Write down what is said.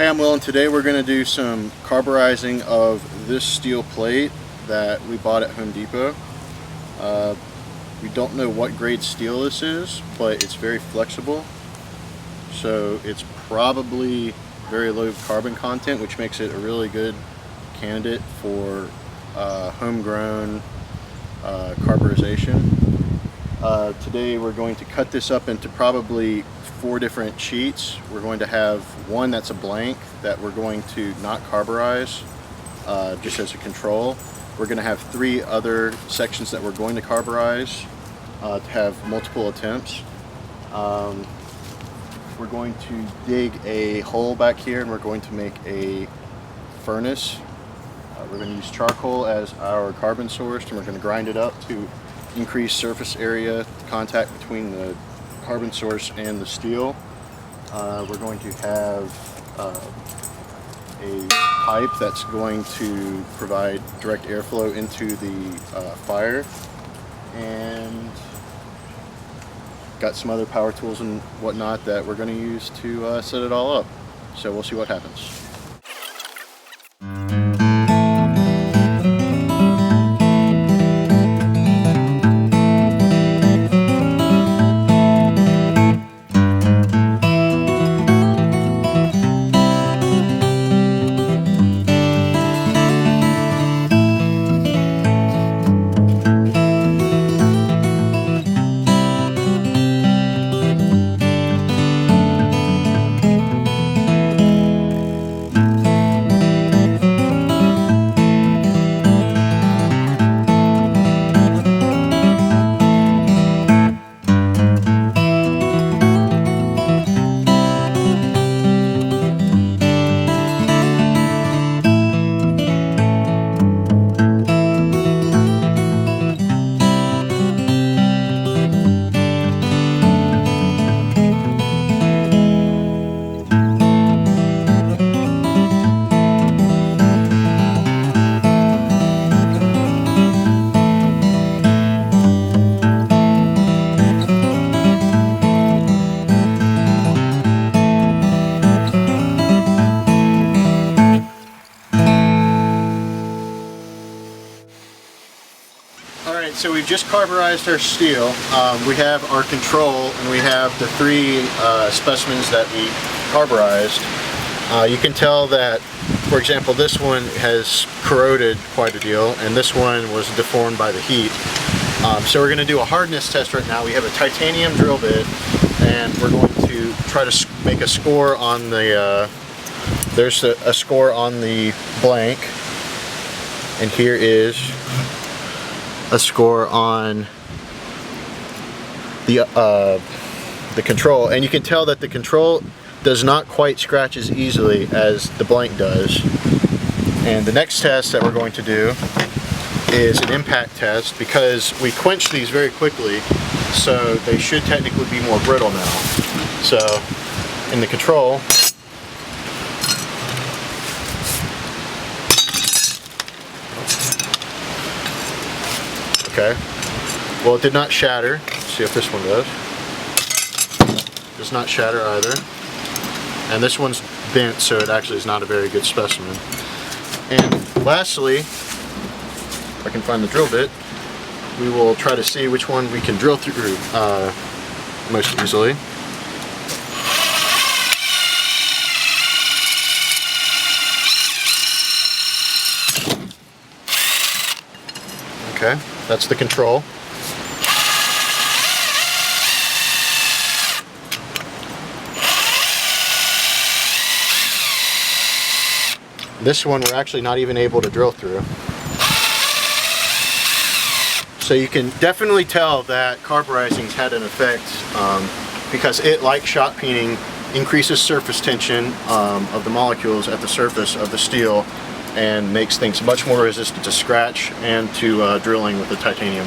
Hey, I'm Will, and today we're going to do some carburizing of this steel plate that we bought at Home Depot. We don't know what grade steel this is, but it's very flexible, so it's probably very low carbon content, which makes it a really good candidate for homegrown carburization. Today we're going to cut this up into probably 4 different sheets. We're going to have one that's a blank that we're going to not carburize just as a control. We're going to have 3 other sections that we're going to carburize to have multiple attempts. We're going to dig a hole back here and we're going to make a furnace. We're going to use charcoal as our carbon source, and we're going to grind it up to increase surface area contact between the carbon source and the steel. We're going to have a pipe that's going to provide direct airflow into the fire, and got some other power tools and whatnot that we're going to use to set it all up. So we'll see what happens. Alright, so we've just carburized our steel. We have our control, and we have the 3 specimens that we carburized. You can tell that, for example, this one has corroded quite a deal, and this one was deformed by the heat. So we're going to do a hardness test right now. We have a titanium drill bit, and we're going to try to make a score on the, there's a score on the blank, and here is a score on the control, and you can tell that the control does not quite scratch as easily as the blank does. And the next test that we're going to do is an impact test, because we quench these very quickly, so they should technically be more brittle now. So in the control, okay, well, it did not shatter. Let's see if this one does. Does not shatter either. And this one's bent, so it actually is not a very good specimen. And lastly, if I can find the drill bit, we will try to see which one we can drill through most easily. Okay, that's the control. This one we're actually not even able to drill through. So you can definitely tell that carburizing's had an effect, because it, like shot peening, increases surface tension of the molecules at the surface of the steel and makes things much more resistant to scratch and to drilling with the titanium.